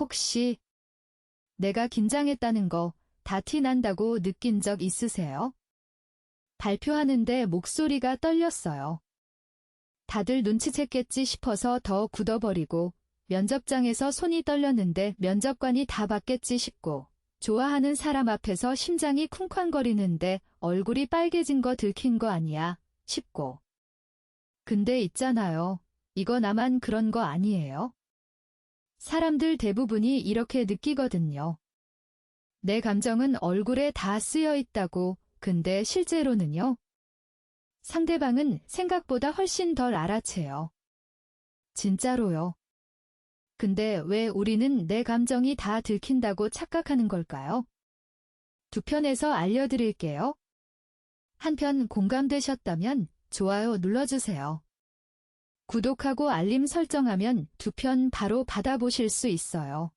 혹시 내가 긴장했다는 거 다 티난다고 느낀 적 있으세요? 발표하는데 목소리가 떨렸어요. 다들 눈치챘겠지 싶어서 더 굳어버리고, 면접장에서 손이 떨렸는데 면접관이 다 봤겠지 싶고, 좋아하는 사람 앞에서 심장이 쿵쾅거리는데 얼굴이 빨개진 거 들킨 거 아니야 싶고. 근데 있잖아요. 이거 나만 그런 거 아니에요? 사람들 대부분이 이렇게 느끼거든요. 내 감정은 얼굴에 다 쓰여 있다고. 근데 실제로는요? 상대방은 생각보다 훨씬 덜 알아채요. 진짜로요. 근데 왜 우리는 내 감정이 다 들킨다고 착각하는 걸까요? 두 편에서 알려드릴게요. 한 편 공감되셨다면 좋아요 눌러주세요. 구독하고 알림 설정하면 두 편 바로 받아보실 수 있어요.